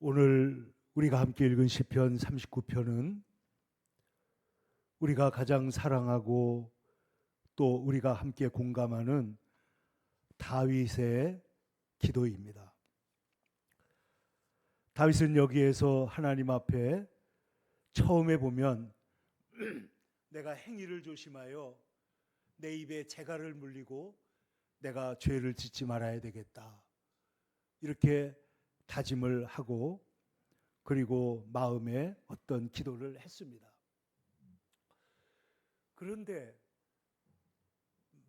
오늘 우리가 함께 읽은 시편 39편은 우리가 가장 사랑하고 또 우리가 함께 공감하는 다윗의 기도입니다. 다윗은 여기에서 하나님 앞에 처음에 보면 내가 행위를 조심하여 내 입에 재갈을 물리고 내가 죄를 짓지 말아야 되겠다, 이렇게 다짐을 하고 그리고 마음에 어떤 기도를 했습니다. 그런데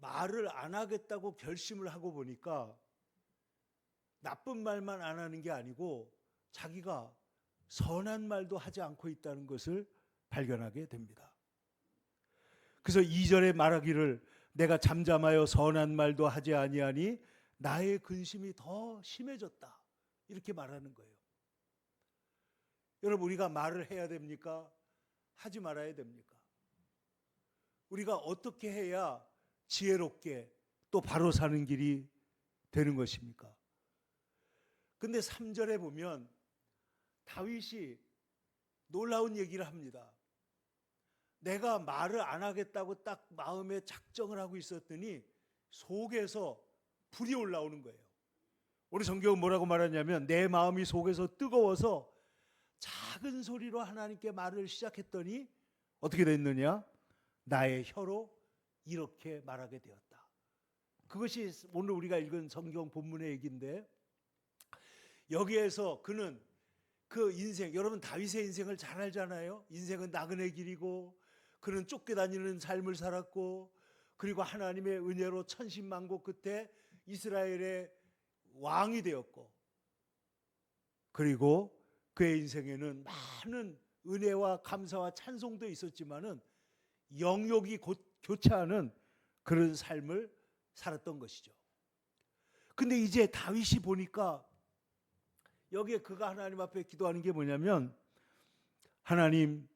말을 안 하겠다고 결심을 하고 보니까 나쁜 말만 안 하는 게 아니고 자기가 선한 말도 하지 않고 있다는 것을 발견하게 됩니다. 그래서 2절에 말하기를 내가 잠잠하여 선한 말도 하지 아니하니 나의 근심이 더 심해졌다, 이렇게 말하는 거예요. 여러분, 우리가 말을 해야 됩니까? 하지 말아야 됩니까? 우리가 어떻게 해야 지혜롭게 또 바로 사는 길이 되는 것입니까? 근데 3절에 보면 다윗이 놀라운 얘기를 합니다. 내가 말을 안 하겠다고 딱 마음에 작정을 하고 있었더니 속에서 불이 올라오는 거예요. 우리 성경은 뭐라고 말하냐면 내 마음이 속에서 뜨거워서 작은 소리로 하나님께 말을 시작했더니 어떻게 됐느냐? 나의 혀로 이렇게 말하게 되었다. 그것이 오늘 우리가 읽은 성경 본문의 얘기인데, 여기에서 그는 그 인생, 여러분 다윗의 인생을 잘 알잖아요. 인생은 나그네 길이고 그는 쫓겨다니는 삶을 살았고 그리고 하나님의 은혜로 천신만고 끝에 이스라엘의 왕이 되었고, 그리고 그의 인생에는 많은 은혜와 감사와 찬송도 있었지만은 영역이 교차하는 그런 삶을 살았던 것이죠. 근데 이제 다윗이 보니까 여기에 그가 하나님 앞에 기도하는 게 뭐냐면, 하나님,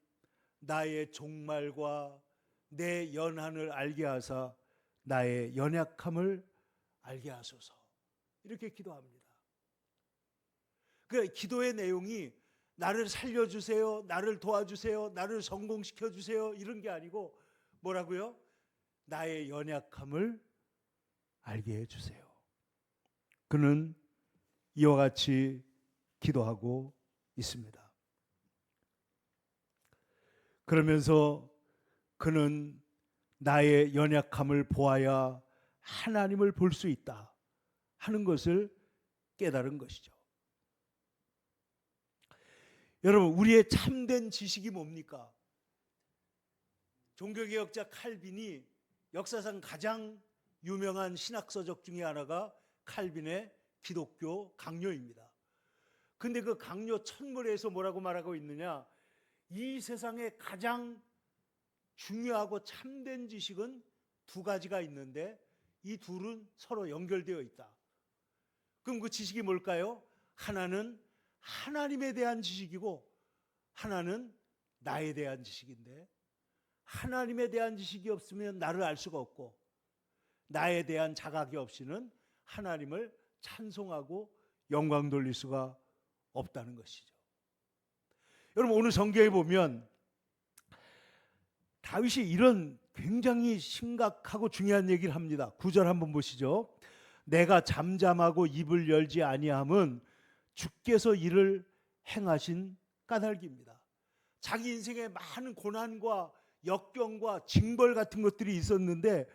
나의 종말과 내 연한을 알게 하사 나의 연약함을 알게 하소서, 이렇게 기도합니다. 그 기도의 내용이 나를 살려주세요, 나를 도와주세요, 나를 성공시켜주세요, 이런 게 아니고 뭐라고요? 나의 연약함을 알게 해주세요. 그는 이와 같이 기도하고 있습니다. 그러면서 그는 나의 연약함을 보아야 하나님을 볼 수 있다 하는 것을 깨달은 것이죠. 여러분, 우리의 참된 지식이 뭡니까? 종교개혁자 칼빈이 역사상 가장 유명한 신학서적 중에 하나가 칼빈의 기독교 강요입니다. 근데 그 강요 첫물에서 뭐라고 말하고 있느냐? 이 세상에 가장 중요하고 참된 지식은 두 가지가 있는데 이 둘은 서로 연결되어 있다. 그럼 그 지식이 뭘까요? 하나는 하나님에 대한 지식이고 하나는 나에 대한 지식인데, 하나님에 대한 지식이 없으면 나를 알 수가 없고 나에 대한 자각이 없이는 하나님을 찬송하고 영광 돌릴 수가 없다는 것이죠. 여러분, 오늘 성경에 보면 다윗이 이런 굉장히 심각하고 중요한 얘기를 합니다. 9절 한번 보시죠. 내가 잠잠하고 입을 열지 아니함은 주께서 이를 행하신 까닭입니다. 자기 인생에 많은 고난과 역경과 징벌 같은 것들이 있었는데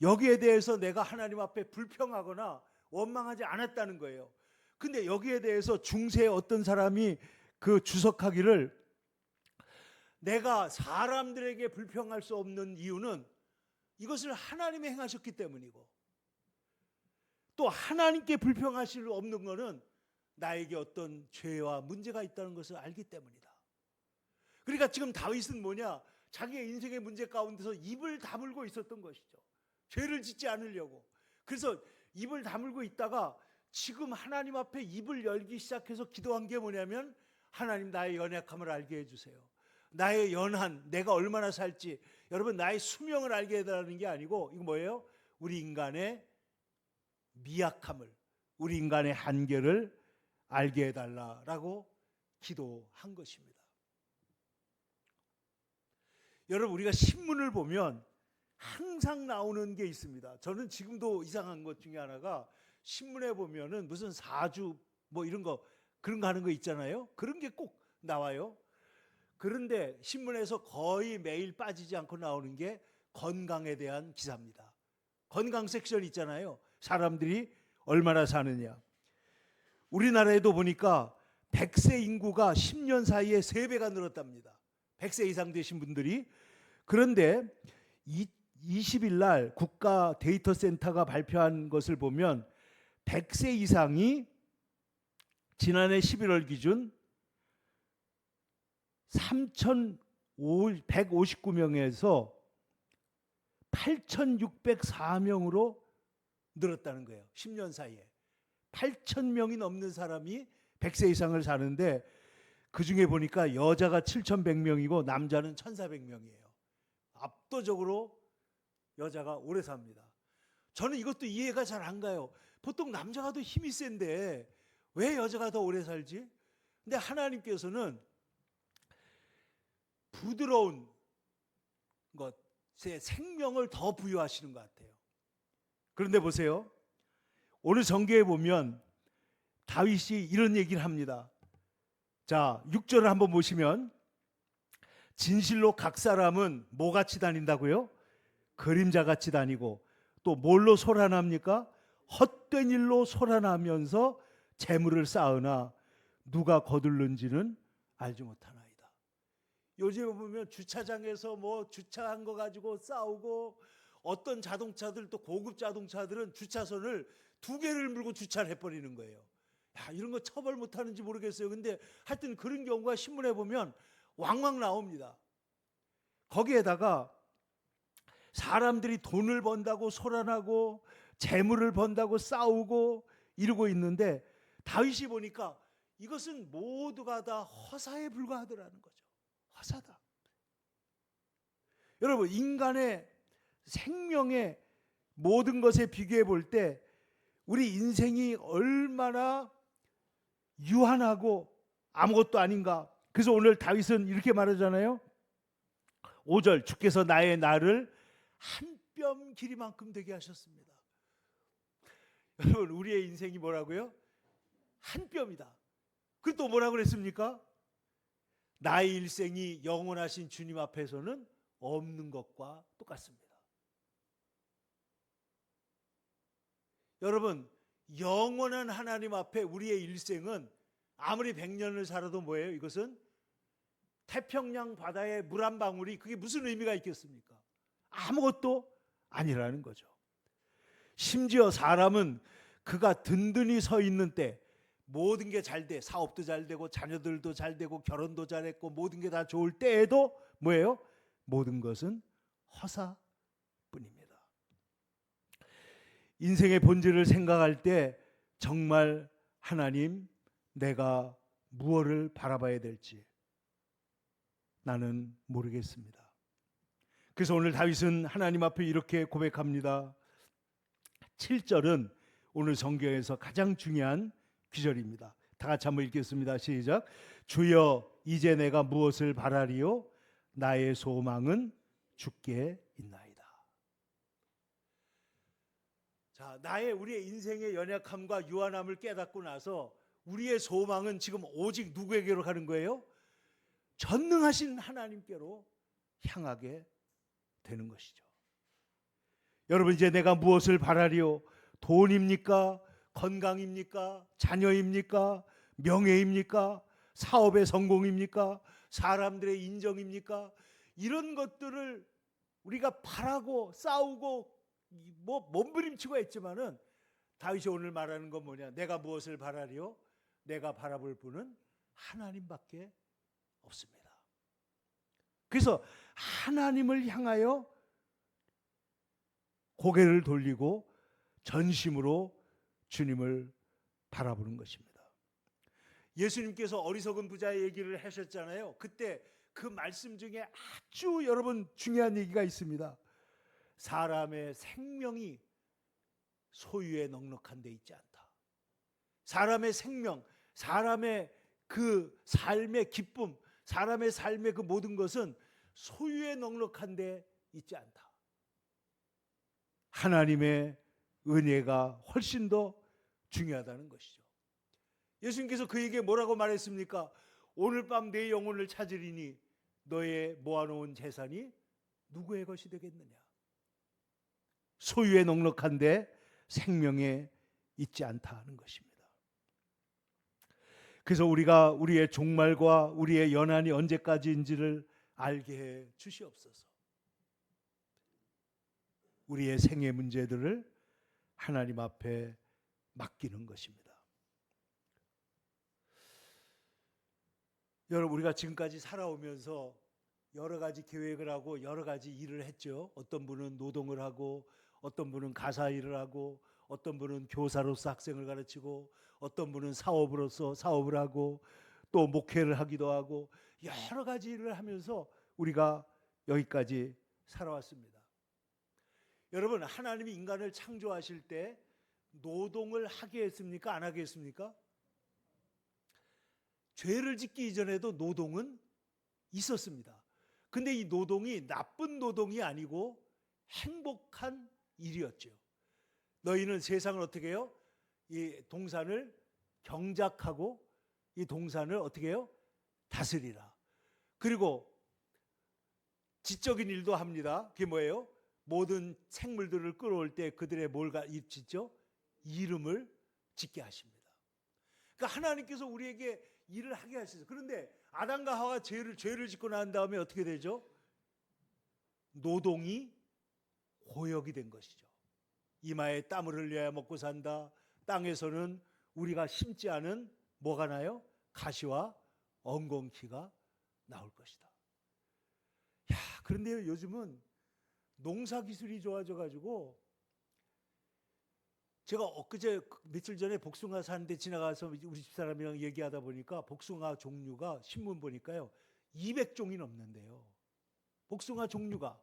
여기에 대해서 내가 하나님 앞에 불평하거나 원망하지 않았다는 거예요. 근데 여기에 대해서 중세의 어떤 사람이 그 주석하기를, 내가 사람들에게 불평할 수 없는 이유는 이것을 하나님이 행하셨기 때문이고, 또 하나님께 불평하실 수 없는 것은 나에게 어떤 죄와 문제가 있다는 것을 알기 때문이다. 그러니까 지금 다윗은 뭐냐? 자기의 인생의 문제 가운데서 입을 다물고 있었던 것이죠. 죄를 짓지 않으려고. 그래서 입을 다물고 있다가 지금 하나님 앞에 입을 열기 시작해서 기도한 게 뭐냐면, 하나님, 나의 연약함을 알게 해주세요. 나의 연한, 내가 얼마나 살지, 여러분 나의 수명을 알게 해달라는 게 아니고 이거 뭐예요? 우리 인간의 미약함을, 우리 인간의 한계를 알게 해달라라고 기도한 것입니다. 여러분, 우리가 신문을 보면 항상 나오는 게 있습니다. 저는 지금도 이상한 것 중에 하나가, 신문에 보면은 무슨 사주 뭐 이런 거, 그런 거 하는 거 있잖아요. 그런 게 꼭 나와요. 그런데 신문에서 거의 매일 빠지지 않고 나오는 게 건강에 대한 기사입니다. 건강 섹션 있잖아요. 사람들이 얼마나 사느냐. 우리나라에도 보니까 100세 인구가 10년 사이에 3배가 늘었답니다. 100세 이상 되신 분들이. 그런데 20일 날 국가 데이터 센터가 발표한 것을 보면 100세 이상이 지난해 11월 기준 3,159명에서 8,604명으로 늘었다는 거예요. 10년 사이에. 8,000명이 넘는 사람이 100세 이상을 사는데, 그중에 보니까 여자가 7,100명이고 남자는 1,400명이에요. 압도적으로 여자가 오래 삽니다. 저는 이것도 이해가 잘 안 가요. 보통 남자가 더 힘이 센데 왜 여자가 더 오래 살지? 근데 하나님께서는 부드러운 것에 생명을 더 부여하시는 것 같아요. 그런데 보세요. 오늘 성경에 보면 다윗이 이런 얘기를 합니다. 자, 6절을 한번 보시면, 진실로 각 사람은 뭐같이 다닌다고요? 그림자같이 다니고, 또 뭘로 소란합니까? 헛된 일로 소란하면서 재물을 쌓으나 누가 거둘는지는 알지 못하나이다. 요즘에 보면 주차장에서 뭐 주차한 거 가지고 싸우고, 어떤 자동차들, 또 고급 자동차들은 주차선을 2개를 물고 주차를 해버리는 거예요. 야, 이런 거 처벌 못하는지 모르겠어요. 근데 하여튼 그런 경우가 신문에 보면 왕왕 나옵니다. 거기에다가 사람들이 돈을 번다고 소란하고 재물을 번다고 싸우고 이러고 있는데, 다윗이 보니까 이것은 모두가 다 허사에 불과하더라는 거죠. 허사다. 여러분, 인간의 생명의 모든 것에 비교해 볼 때 우리 인생이 얼마나 유한하고 아무것도 아닌가. 그래서 오늘 다윗은 이렇게 말하잖아요. 5절, 주께서 나의 날을 한 뼘 길이만큼 되게 하셨습니다. 여러분, 우리의 인생이 뭐라고요? 한 뼘이다. 그리고 또 뭐라고 그랬습니까? 나의 일생이 영원하신 주님 앞에서는 없는 것과 똑같습니다. 여러분, 영원한 하나님 앞에 우리의 일생은 아무리 100년을 살아도 뭐예요? 이것은 태평양 바다에 물 한 방울이, 그게 무슨 의미가 있겠습니까? 아무것도 아니라는 거죠. 심지어 사람은 그가 든든히 서 있는 때 모든 게 잘 돼, 사업도 잘 되고 자녀들도 잘 되고 결혼도 잘했고 모든 게 다 좋을 때에도 뭐예요? 모든 것은 허사뿐입니다. 인생의 본질을 생각할 때 정말 하나님, 내가 무엇을 바라봐야 될지 나는 모르겠습니다. 그래서 오늘 다윗은 하나님 앞에 이렇게 고백합니다. 7절은 오늘 성경에서 가장 중요한 구절입니다. 다 같이 한번 읽겠습니다. 시작. 주여, 이제 내가 무엇을 바라리요? 나의 소망은 주께 있나이다. 자, 우리의 인생의 연약함과 유한함을 깨닫고 나서 우리의 소망은 지금 오직 누구에게로 가는 거예요? 전능하신 하나님께로 향하게 되는 것이죠. 여러분, 이제 내가 무엇을 바라리요? 돈입니까? 건강입니까? 자녀입니까? 명예입니까? 사업의 성공입니까? 사람들의 인정입니까? 이런 것들을 우리가 바라고 싸우고 뭐 몸부림치고 했지만은, 다윗이 오늘 말하는 건 뭐냐? 내가 무엇을 바라리요? 내가 바라볼 분은 하나님밖에 없습니다. 그래서 하나님을 향하여 고개를 돌리고 전심으로 주님을 바라보는 것입니다. 예수님께서 어리석은 부자의 얘기를 하셨잖아요. 그때 그 말씀 중에 아주 여러분 중요한 얘기가 있습니다. 사람의 생명이 소유에 넉넉한 데 있지 않다. 사람의 생명, 사람의 그 삶의 기쁨, 사람의 삶의 그 모든 것은 소유에 넉넉한 데 있지 않다. 하나님의 은혜가 훨씬 더 중요하다는 것이죠. 예수님께서 그에게 뭐라고 말했습니까? 오늘 밤 내 영혼을 찾으리니 너의 모아놓은 재산이 누구의 것이 되겠느냐? 소유에 넉넉한데 생명에 있지 않다는 것입니다. 그래서 우리가 우리의 종말과 우리의 연한이 언제까지인지를 알게 해 주시옵소서. 우리의 생애 문제들을 하나님 앞에 맡기는 것입니다. 여러분, 우리가 지금까지 살아오면서 여러 가지 계획을 하고 여러 가지 일을 했죠. 어떤 분은 노동을 하고, 어떤 분은 가사 일을 하고, 어떤 분은 교사로서 학생을 가르치고, 어떤 분은 사업으로서 사업을 하고, 또 목회를 하기도 하고, 여러 가지 일을 하면서 우리가 여기까지 살아왔습니다. 여러분, 하나님이 인간을 창조하실 때 노동을 하게 했습니까? 안 하게 했습니까? 죄를 짓기 이전에도 노동은 있었습니다. 근데 이 노동이 나쁜 노동이 아니고 행복한 일이었죠. 너희는 세상을 어떻게 해요? 이 동산을 경작하고 이 동산을 어떻게 해요? 다스리라. 그리고 지적인 일도 합니다. 그게 뭐예요? 모든 생물들을 끌어올 때 그들의 뭘 짓죠? 이름을 짓게 하십니다. 그러니까 하나님께서 우리에게 일을 하게 하시죠. 그런데 아담과 하와 죄를 짓고 난 다음에 어떻게 되죠? 노동이 고역이 된 것이죠. 이마에 땀을 흘려야 먹고 산다. 땅에서는 우리가 심지 않은 뭐가 나요? 가시와 엉겅퀴가 나올 것이다. 야, 그런데요, 요즘은 농사 기술이 좋아져 가지고 제가 엊그제 며칠 전에 복숭아 사는데 지나가서 우리 집사람이랑 얘기하다 보니까 복숭아 종류가 신문 보니까요 200종이 넘는데요. 복숭아 종류가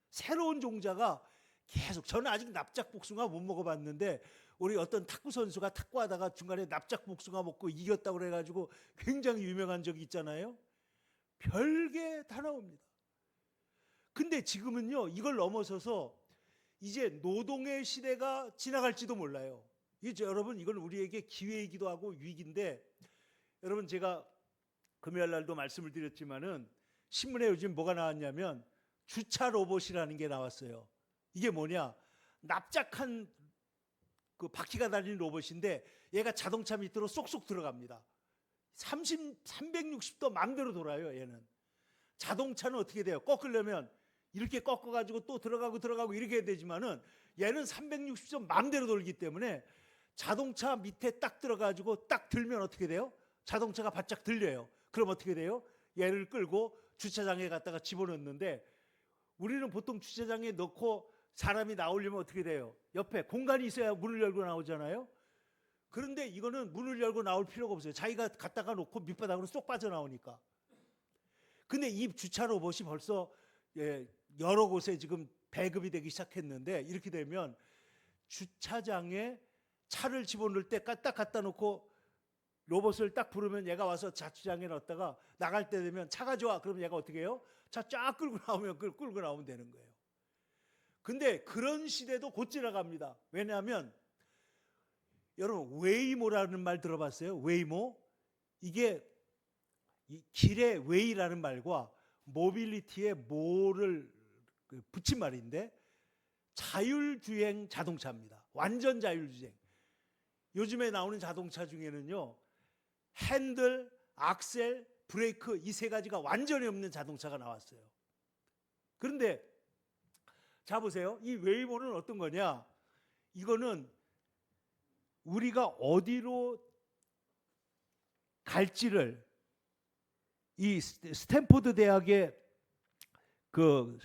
새로운 종자가 계속, 저는 아직 납작 복숭아 못 먹어봤는데 우리 어떤 탁구 선수가 탁구하다가 중간에 납작 복숭아 먹고 이겼다고 그래가지고 굉장히 유명한 적이 있잖아요. 별게 다 나옵니다. 근데 지금은요 이걸 넘어서서 이제 노동의 시대가 지나갈지도 몰라요. 이게 여러분, 이건 우리에게 기회이기도 하고 위기인데, 여러분, 제가 금요일 날도 말씀을 드렸지만은 신문에 요즘 뭐가 나왔냐면 주차 로봇이라는 게 나왔어요. 이게 뭐냐? 납작한 그 바퀴가 달린 로봇인데 얘가 자동차 밑으로 쏙쏙 들어갑니다. 360도 마음대로 돌아요. 얘는. 자동차는 어떻게 돼요? 꺾으려면 이렇게 꺾어가지고 또 들어가고 이렇게 해야 되지만은 얘는 360도 마음대로 돌기 때문에 자동차 밑에 딱 들어가지고 딱 들면 어떻게 돼요? 자동차가 바짝 들려요. 그럼 어떻게 돼요? 얘를 끌고 주차장에 갖다가 집어넣는데, 우리는 보통 주차장에 넣고 사람이 나오려면 어떻게 돼요? 옆에 공간이 있어야 문을 열고 나오잖아요. 그런데 이거는 문을 열고 나올 필요가 없어요. 자기가 갖다가 놓고 밑바닥으로 쏙 빠져나오니까. 근데 이 주차 로봇이 벌써 여러 곳에 지금 배급이 되기 시작했는데, 이렇게 되면 주차장에 차를 집어넣을 때 딱 갖다 놓고 로봇을 딱 부르면 얘가 와서 주차장에 넣었다가 나갈 때 되면 차가 좋아 그러면 얘가 어떻게 해요? 차 쫙 끌고 나오면 되는 거예요. 근데 그런 시대도 곧 지나갑니다. 왜냐하면 여러분, 웨이모라는 말 들어봤어요? 웨이모? 이게 이 길의 웨이라는 말과 모빌리티의 모를 붙인 말인데 자율주행 자동차입니다. 완전 자율주행. 요즘에 나오는 자동차 중에는요 핸들, 악셀, 브레이크 이 세 가지가 완전히 없는 자동차가 나왔어요. 그런데 자 보세요. 이 웨이모는 어떤 거냐? 이거는 우리가 어디로 갈지를, 이 스탠포드 대학의 그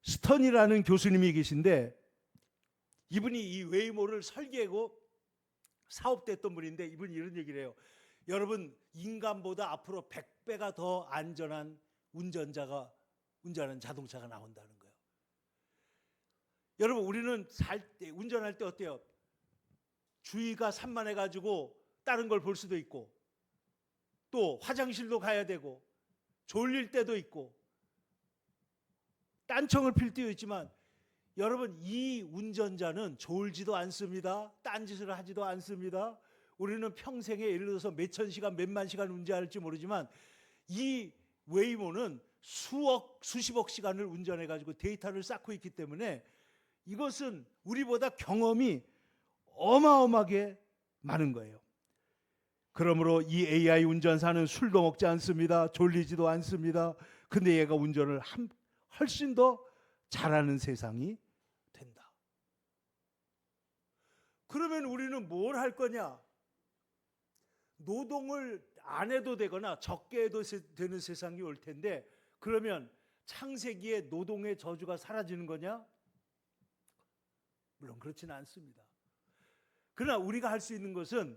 스턴이라는 교수님이 계신데, 이분이 이 웨이모를 설계하고 사업됐던 분인데, 이분이 이런 얘기를 해요. 여러분, 인간보다 앞으로 100배가 더 안전한 운전자가 운전하는 자동차가 나온다는 거예요. 여러분, 우리는 운전할 때 어때요? 주의가 산만해가지고 다른 걸 볼 수도 있고 또 화장실도 가야 되고 졸릴 때도 있고 딴청을 필 때도 있지만 여러분 이 운전자는 졸지도 않습니다. 딴짓을 하지도 않습니다. 우리는 평생에 예를 들어서 몇천 시간 몇만 시간 운전할지 모르지만 이 웨이모는 수억 수십억 시간을 운전해 가지고 데이터를 쌓고 있기 때문에 이것은 우리보다 경험이 어마어마하게 많은 거예요. 그러므로 이 AI 운전사는 술도 먹지 않습니다. 졸리지도 않습니다. 근데 얘가 운전을 훨씬 더 잘하는 세상이 된다. 그러면 우리는 뭘 할 거냐? 노동을 안 해도 되거나 적게 해도 되는 세상이 올 텐데 그러면 창세기에 노동의 저주가 사라지는 거냐? 물론 그렇지는 않습니다. 그러나 우리가 할 수 있는 것은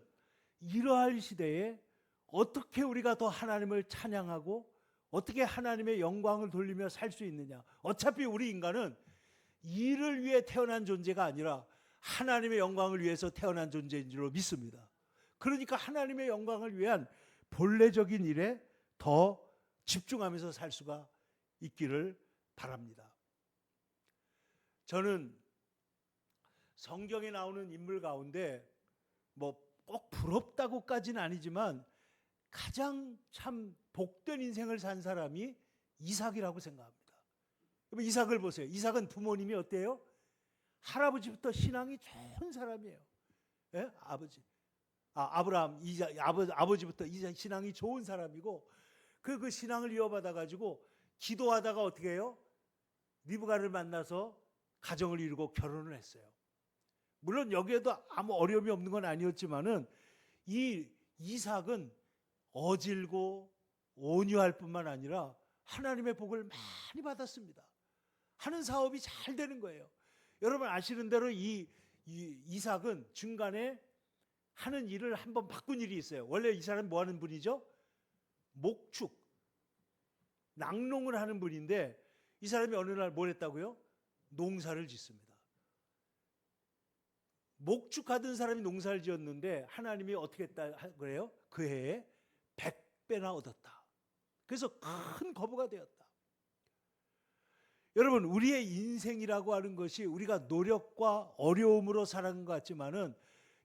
이러한 시대에 어떻게 우리가 더 하나님을 찬양하고 어떻게 하나님의 영광을 돌리며 살 수 있느냐. 어차피 우리 인간은 일을 위해 태어난 존재가 아니라 하나님의 영광을 위해서 태어난 존재인 줄 믿습니다. 그러니까 하나님의 영광을 위한 본래적인 일에 더 집중하면서 살 수가 있기를 바랍니다. 저는 성경에 나오는 인물 가운데 뭐 꼭 부럽다고까지는 아니지만 가장 참 복된 인생을 산 사람이 이삭이라고 생각합니다. 이삭을 보세요. 이삭은 부모님이 어때요? 할아버지부터 신앙이 좋은 사람이에요. 예? 아브라함, 아버지부터 이삭 신앙이 좋은 사람이고 그 신앙을 이어받아 가지고 기도하다가 어떻게 해요? 리브가를 만나서 가정을 이루고 결혼을 했어요. 물론 여기에도 아무 어려움이 없는 건 아니었지만은 이 이삭은 어질고 온유할 뿐만 아니라 하나님의 복을 많이 받았습니다. 하는 사업이 잘 되는 거예요. 여러분 아시는 대로 이 이삭은 중간에 하는 일을 한번 바꾼 일이 있어요. 원래 이 사람이 뭐 하는 분이죠? 목축, 낙농을 하는 분인데 이 사람이 어느 날 뭘 했다고요? 농사를 짓습니다. 목축하던 사람이 농사를 지었는데 하나님이 어떻게 했다 그래요? 그 해에 100배나 얻었다. 그래서 큰 거부가 되었다. 여러분 우리의 인생이라고 하는 것이 우리가 노력과 어려움으로 살아가는 것 같지만은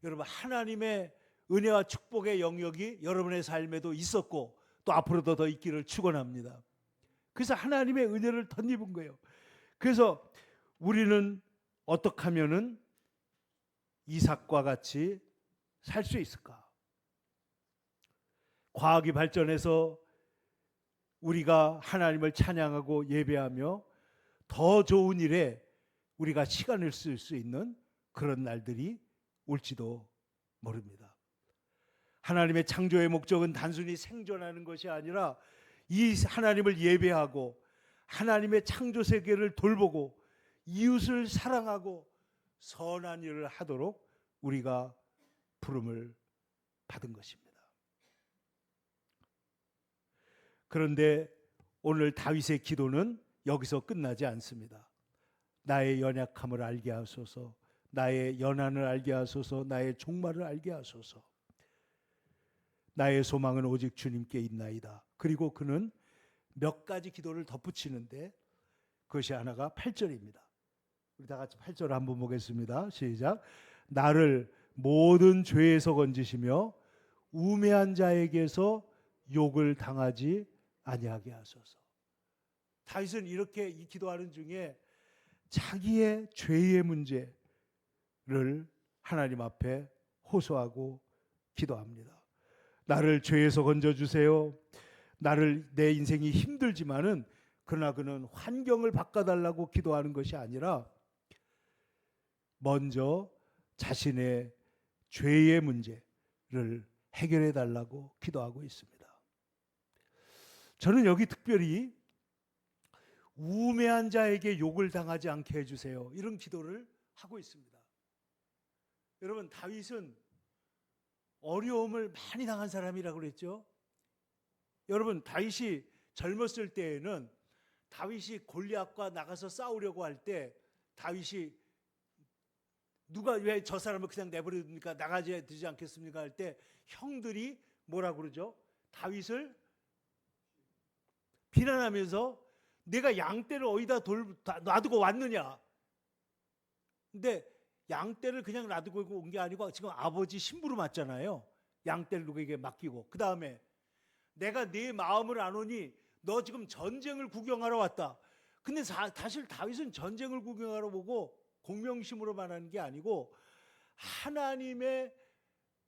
여러분 하나님의 은혜와 축복의 영역이 여러분의 삶에도 있었고 또 앞으로도 더 있기를 축원합니다. 그래서 하나님의 은혜를 덧입은 거예요. 그래서 우리는 어떻게 하면은 이삭과 같이 살 수 있을까? 과학이 발전해서 우리가 하나님을 찬양하고 예배하며 더 좋은 일에 우리가 시간을 쓸 수 있는 그런 날들이 올지도 모릅니다. 하나님의 창조의 목적은 단순히 생존하는 것이 아니라 이 하나님을 예배하고 하나님의 창조 세계를 돌보고 이웃을 사랑하고 선한 일을 하도록 우리가 부름을 받은 것입니다. 그런데 오늘 다윗의 기도는 여기서 끝나지 않습니다. 나의 연약함을 알게 하소서, 나의 연한을 알게 하소서, 나의 종말을 알게 하소서. 나의 소망은 오직 주님께 있나이다. 그리고 그는 몇 가지 기도를 덧붙이는데 그것이 하나가 8절입니다. 우리 다 같이 8절 한번 보겠습니다. 시작. 나를 모든 죄에서 건지시며 우매한 자에게서 욕을 당하지 아니하게 하소서. 다윗은 이렇게 이 기도하는 중에 자기의 죄의 문제를 하나님 앞에 호소하고 기도합니다. 나를 죄에서 건져주세요. 내 인생이 힘들지만은 그러나 그는 환경을 바꿔달라고 기도하는 것이 아니라 먼저 자신의 죄의 문제를 해결해 달라고 기도하고 있습니다. 저는 여기 특별히 우매한 자에게 욕을 당하지 않게 해주세요. 이런 기도를 하고 있습니다. 여러분 다윗은 어려움을 많이 당한 사람이라고 그랬죠. 여러분 다윗이 젊었을 때에는 다윗이 골리앗과 나가서 싸우려고 할 때 다윗이 누가 왜 저 사람을 그냥 내버려둡니까? 나가야 되지 않겠습니까? 할 때 형들이 뭐라고 그러죠? 다윗을 비난하면서 내가 양떼를 어디다 놔두고 왔느냐? 근데 양떼를 그냥 놔두고 온 게 아니고 지금 아버지 심부름 맞잖아요. 양떼를 누구에게 맡기고. 그 다음에 내가 네 마음을 아노니 너 지금 전쟁을 구경하러 왔다. 근데 사실 다윗은 전쟁을 구경하러 보고 공명심으로 말하는 게 아니고 하나님의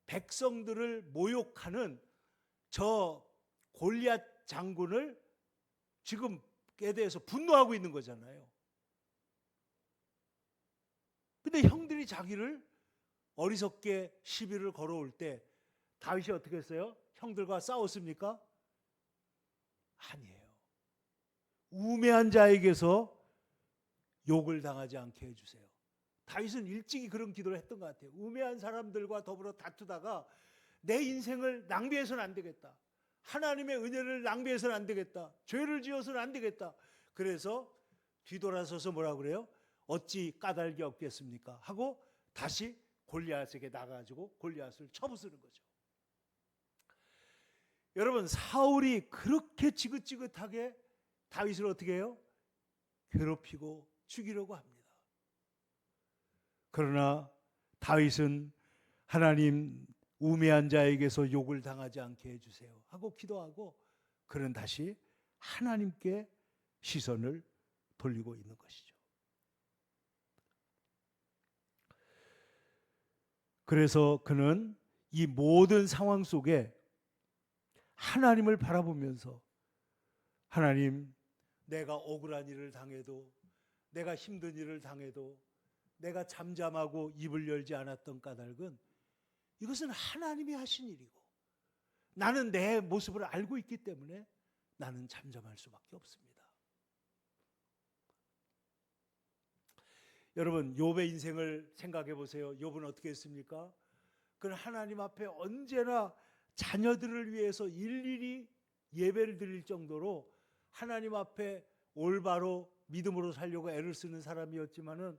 백성들을 모욕하는 저 골리앗 장군을 지금에 대해서 분노하고 있는 거잖아요. 근데 형들이 자기를 어리석게 시비를 걸어올 때 다윗이 어떻게 했어요? 형들과 싸웠습니까? 아니에요. 우매한 자에게서 욕을 당하지 않게 해주세요. 다윗은 일찍이 그런 기도를 했던 것 같아요. 우매한 사람들과 더불어 다투다가 내 인생을 낭비해서는 안 되겠다. 하나님의 은혜를 낭비해서는 안 되겠다. 죄를 지어서는 안 되겠다. 그래서 뒤돌아서서 뭐라고 그래요? 어찌 까닭이 없겠습니까? 하고 다시 골리앗에게 나가가지고 골리앗을 쳐부수는 거죠. 여러분, 사울이 그렇게 지긋지긋하게 다윗을 어떻게 해요? 괴롭히고 죽이려고 합니다. 그러나 다윗은 하나님 우매한 자에게서 욕을 당하지 않게 해주세요 하고 기도하고 그는 다시 하나님께 시선을 돌리고 있는 것이죠. 그래서 그는 이 모든 상황 속에 하나님을 바라보면서 하나님, 내가 억울한 일을 당해도, 내가 힘든 일을 당해도, 내가 잠잠하고 입을 열지 않았던 까닭은 이것은 하나님이 하신 일이고 나는 내 모습을 알고 있기 때문에 나는 잠잠할 수밖에 없습니다. 여러분, 욥의 인생을 생각해 보세요. 욥은 어떻게 했습니까? 그는 하나님 앞에 언제나 자녀들을 위해서 일일이 예배를 드릴 정도로 하나님 앞에 올바로 믿음으로 살려고 애를 쓰는 사람이었지만은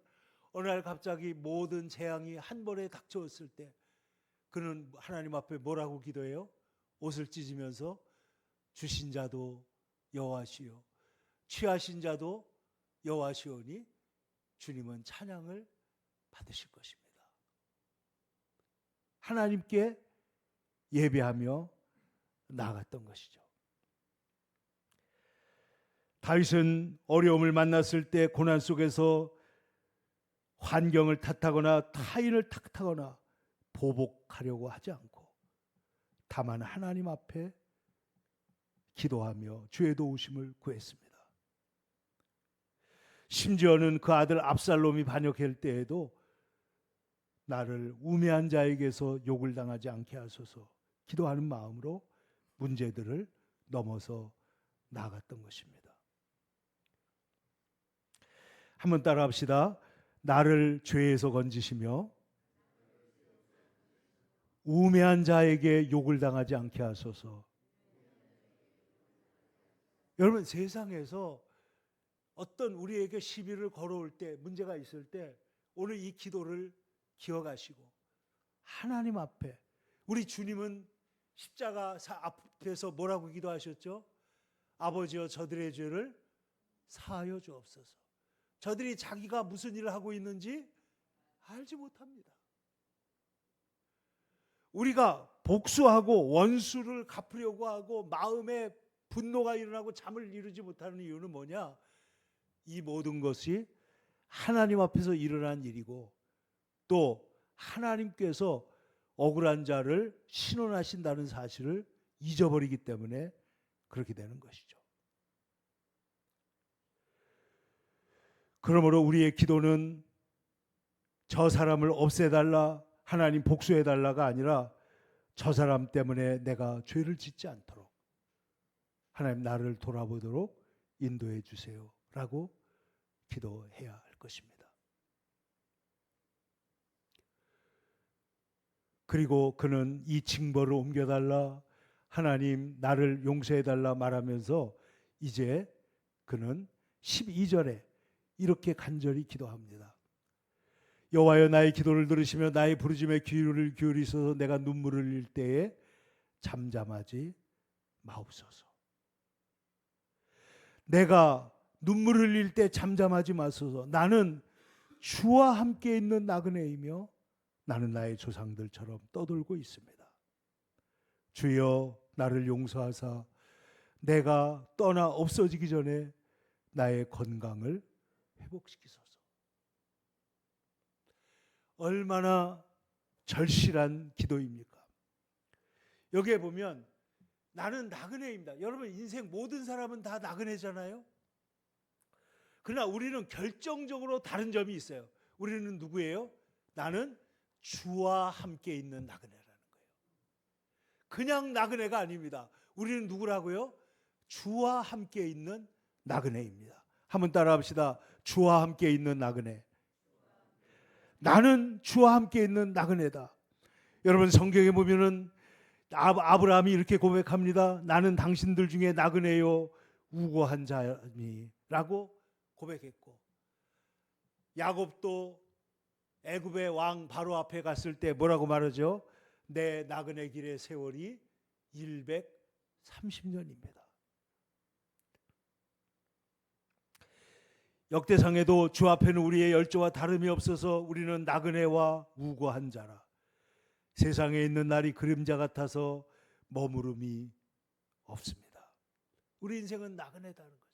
어느 날 갑자기 모든 재앙이 한 번에 닥쳐왔을 때 그는 하나님 앞에 뭐라고 기도해요? 옷을 찢으면서 주신 자도 여호와시요 취하신 자도 여호와시오니 주님은 찬양을 받으실 것입니다. 하나님께 예배하며 나아갔던 것이죠. 다윗은 어려움을 만났을 때 고난 속에서 환경을 탓하거나 타인을 탓하거나 보복하려고 하지 않고 다만 하나님 앞에 기도하며 주의 도우심을 구했습니다. 심지어는 그 아들 압살롬이 반역할 때에도 나를 우매한 자에게서 욕을 당하지 않게 하소서 기도하는 마음으로 문제들을 넘어서 나아갔던 것입니다. 한번 따라 합시다. 나를 죄에서 건지시며 우매한 자에게 욕을 당하지 않게 하소서. 여러분, 세상에서 어떤 우리에게 시비를 걸어올 때, 문제가 있을 때 오늘 이 기도를 기억하시고 하나님 앞에, 우리 주님은 십자가 앞에서 뭐라고 기도하셨죠? 아버지여 저들의 죄를 사하여 주옵소서. 저들이 자기가 무슨 일을 하고 있는지 알지 못합니다. 우리가 복수하고 원수를 갚으려고 하고 마음에 분노가 일어나고 잠을 이루지 못하는 이유는 뭐냐? 이 모든 것이 하나님 앞에서 일어난 일이고 또 하나님께서 억울한 자를 신원하신다는 사실을 잊어버리기 때문에 그렇게 되는 것이죠. 그러므로 우리의 기도는 저 사람을 없애달라, 하나님 복수해달라가 아니라 저 사람 때문에 내가 죄를 짓지 않도록 하나님 나를 돌아보도록 인도해 주세요 라고 기도해야 할 것입니다. 그리고 그는 이 징벌을 옮겨달라, 하나님 나를 용서해달라 말하면서 이제 그는 12절에 이렇게 간절히 기도합니다. 여호와여 나의 기도를 들으시며 나의 부르짖음에 귀를 기울이소서. 내가 눈물을 흘릴 때에 잠잠하지 마옵소서. 내가 눈물을 흘릴 때 잠잠하지 마소서. 나는 주와 함께 있는 나그네이며 나는 나의 조상들처럼 떠돌고 있습니다. 주여 나를 용서하사 내가 떠나 없어지기 전에 나의 건강을 회복시키소서. 얼마나 절실한 기도입니까? 여기에 보면 나는 나그네입니다. 여러분 인생 모든 사람은 다 나그네잖아요. 그러나 우리는 결정적으로 다른 점이 있어요. 우리는 누구예요? 나는 주와 함께 있는 나그네라는 거예요. 그냥 나그네가 아닙니다. 우리는 누구라고요? 주와 함께 있는 나그네입니다. 한번 따라합시다. 주와 함께 있는 나그네. 나는 주와 함께 있는 나그네다. 여러분 성경에 보면은 아브라함이 이렇게 고백합니다. 나는 당신들 중에 나그네요 우고한 자니라고 고백했고, 야곱도 애굽의 왕 바로 앞에 갔을 때 뭐라고 말하죠? 내 나그네 길의 세월이 130년입니다. 역대상에도 주 앞에는 우리의 열조와 다름이 없어서 우리는 나그네와 우고한 자라. 세상에 있는 날이 그림자 같아서 머무름이 없습니다. 우리 인생은 나그네다는 거죠.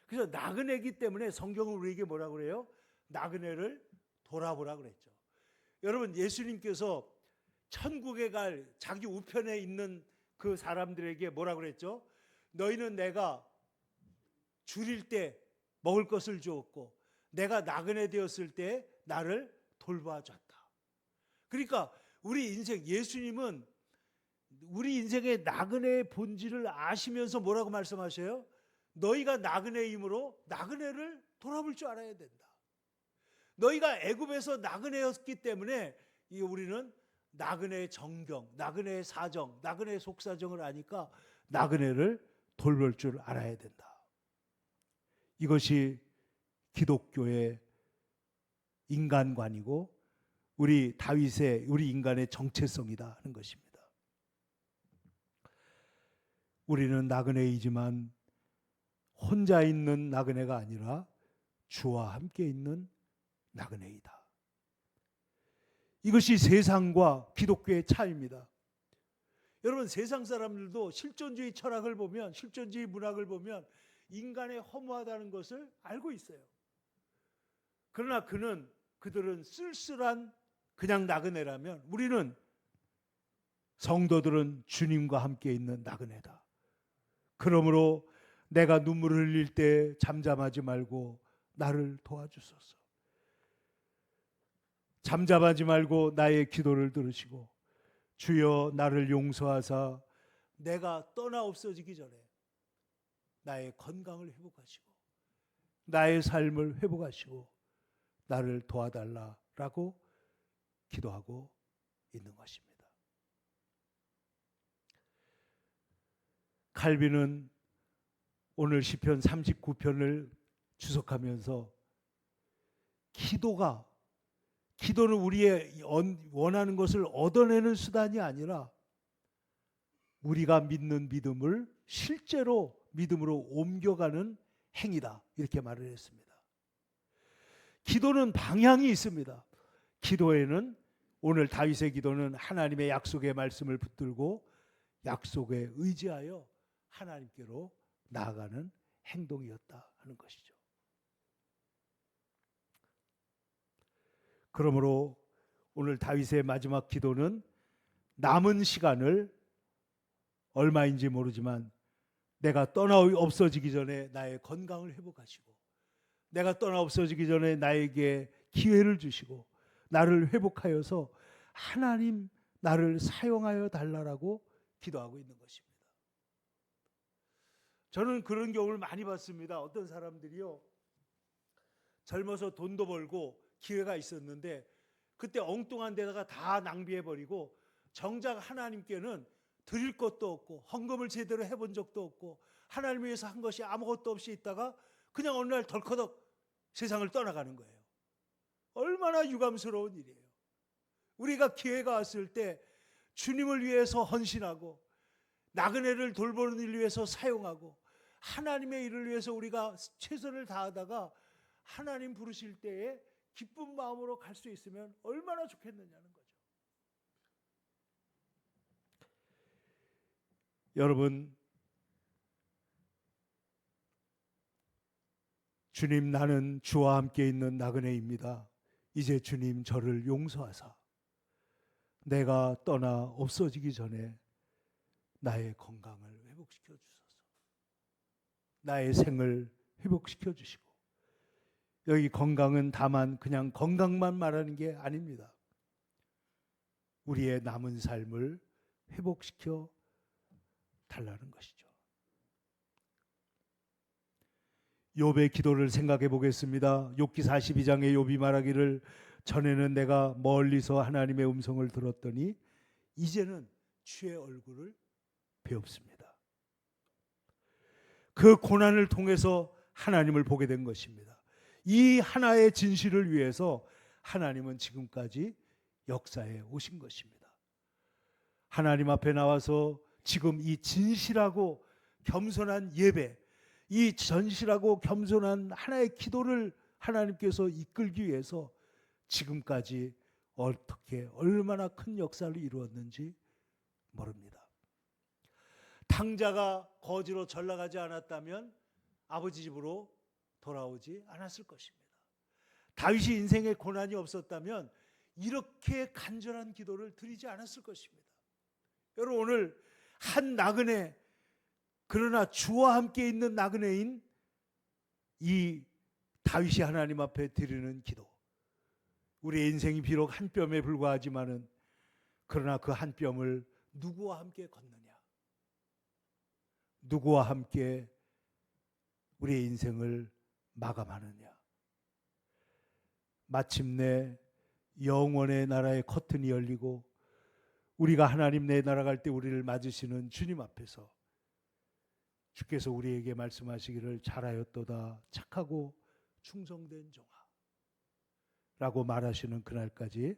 그래서 나그네이기 때문에 성경은 우리에게 뭐라고 그래요? 나그네를 돌아보라 그랬죠. 여러분 예수님께서 천국에 갈 자기 우편에 있는 그 사람들에게 뭐라고 그랬죠? 너희는 내가 줄일 때 먹을 것을 주었고 내가 나그네 되었을 때 나를 돌봐줬다. 그러니까 우리 인생, 예수님은 우리 인생의 나그네의 본질을 아시면서 뭐라고 말씀하셔요? 너희가 나그네이므로 나그네를 돌아볼 줄 알아야 된다. 너희가 애굽에서 나그네였기 때문에 우리는 나그네의 정경, 나그네의 사정, 나그네의 속사정을 아니까 나그네를 돌볼 줄 알아야 된다. 이것이 기독교의 인간관이고 우리 다윗의, 우리 인간의 정체성이다 하는 것입니다. 우리는 나그네이지만 혼자 있는 나그네가 아니라 주와 함께 있는 나그네이다. 이것이 세상과 기독교의 차이입니다. 여러분 세상 사람들도 실존주의 철학을 보면, 실존주의 문학을 보면 인간의 허무하다는 것을 알고 있어요. 그러나 그들은 쓸쓸한 그냥 나그네라면 우리는 성도들은 주님과 함께 있는 나그네다. 그러므로 내가 눈물을 흘릴 때 잠잠하지 말고 나를 도와주소서. 잠잠하지 말고 나의 기도를 들으시고 주여 나를 용서하사 내가 떠나 없어지기 전에 나의 건강을 회복하시고 나의 삶을 회복하시고 나를 도와달라라고 기도하고 있는 것입니다. 칼빈은 오늘 시편 39편을 주석하면서 기도는 우리의 원하는 것을 얻어내는 수단이 아니라 우리가 믿는 믿음을 실제로 믿음으로 옮겨가는 행위다, 이렇게 말을 했습니다. 기도는 방향이 있습니다. 기도에는, 오늘 다윗의 기도는 하나님의 약속의 말씀을 붙들고 약속에 의지하여 하나님께로 나아가는 행동이었다 하는 것이죠. 그러므로 오늘 다윗의 마지막 기도는 남은 시간을 얼마인지 모르지만 내가 떠나 없어지기 전에 나의 건강을 회복하시고 내가 떠나 없어지기 전에 나에게 기회를 주시고 나를 회복하여서 하나님 나를 사용하여 달라고 기도하고 있는 것입니다. 저는 그런 경우를 많이 봤습니다. 어떤 사람들이요, 젊어서 돈도 벌고 기회가 있었는데 그때 엉뚱한 데다가 다 낭비해버리고 정작 하나님께는 드릴 것도 없고 헌금을 제대로 해본 적도 없고 하나님을 위해서 한 것이 아무것도 없이 있다가 그냥 어느 날 덜커덕 세상을 떠나가는 거예요. 얼마나 유감스러운 일이에요. 우리가 기회가 왔을 때 주님을 위해서 헌신하고 나그네를 돌보는 일을 위해서 사용하고 하나님의 일을 위해서 우리가 최선을 다하다가 하나님 부르실 때에 기쁜 마음으로 갈 수 있으면 얼마나 좋겠느냐는 거죠. 여러분, 주님, 나는 주와 함께 있는 나그네입니다. 이제 주님 저를 용서하사 내가 떠나 없어지기 전에 나의 건강을 회복시켜 주소서. 나의 생을 회복시켜 주시고, 여기 건강은 다만 그냥 건강만 말하는 게 아닙니다. 우리의 남은 삶을 회복시켜 달라는 것이죠. 욥의 기도를 생각해 보겠습니다. 욥기 42장에 욥이 말하기를 전에는 내가 멀리서 하나님의 음성을 들었더니 이제는 주의 얼굴을 배웁습니다. 그 고난을 통해서 하나님을 보게 된 것입니다. 이 하나의 진실을 위해서 하나님은 지금까지 역사에 오신 것입니다. 하나님 앞에 나와서 지금 이 진실하고 겸손한 예배, 이 진실하고 겸손한 하나의 기도를 하나님께서 이끌기 위해서 지금까지 어떻게 얼마나 큰 역사를 이루었는지 모릅니다. 탕자가 거지로 전락하지 않았다면 아버지 집으로 돌아오지 않았을 것입니다. 다윗이 인생에 고난이 없었다면 이렇게 간절한 기도를 드리지 않았을 것입니다. 여러분, 오늘 한 나그네, 그러나 주와 함께 있는 나그네인 이 다윗이 하나님 앞에 드리는 기도, 우리의 인생이 비록 한 뼘에 불과하지만은 그러나 그 한 뼘을 누구와 함께 걷느냐, 누구와 함께 우리의 인생을 마감하느냐. 마침내 영원의 나라의 커튼이 열리고 우리가 하나님 내 나라 갈 때 우리를 맞으시는 주님 앞에서 주께서 우리에게 말씀하시기를 잘하였도다 착하고 충성된 종아 라고 말하시는 그날까지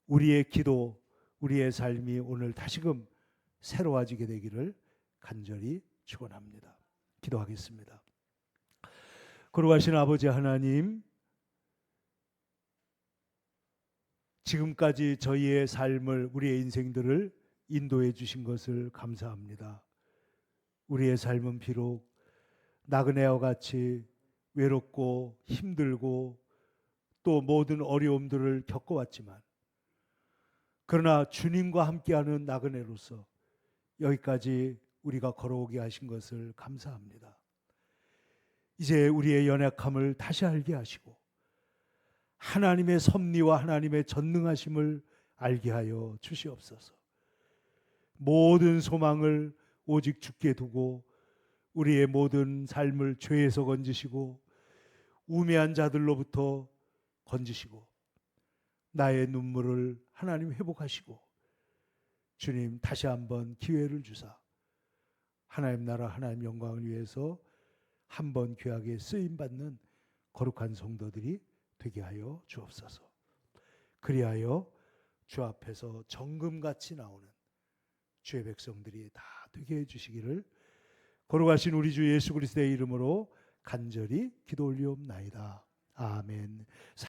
우리의 기도, 우리의 삶이 오늘 다시금 새로워지게 되기를 간절히 축원합니다. 기도하겠습니다. 거룩하신 아버지 하나님, 지금까지 저희의 삶을, 우리의 인생들을 인도해 주신 것을 감사합니다. 우리의 삶은 비록 나그네와 같이 외롭고 힘들고 또 모든 어려움들을 겪어왔지만 그러나 주님과 함께하는 나그네로서 여기까지 우리가 걸어오게 하신 것을 감사합니다. 이제 우리의 연약함을 다시 알게 하시고 하나님의 섭리와 하나님의 전능하심을 알게 하여 주시옵소서. 모든 소망을 오직 주께 두고 우리의 모든 삶을 죄에서 건지시고 우매한 자들로부터 건지시고 나의 눈물을 하나님 회복하시고 주님 다시 한번 기회를 주사 하나님 나라 하나님 영광을 위해서 한번 귀하게 쓰임받는 거룩한 성도들이 되게 하여 주옵소서. 그리하여 주 앞에서 정금같이 나오는 주의 백성들이 다 되게 해주시기를 거룩하신 우리 주 예수 그리스도의 이름으로 간절히 기도 올리옵나이다. 아멘.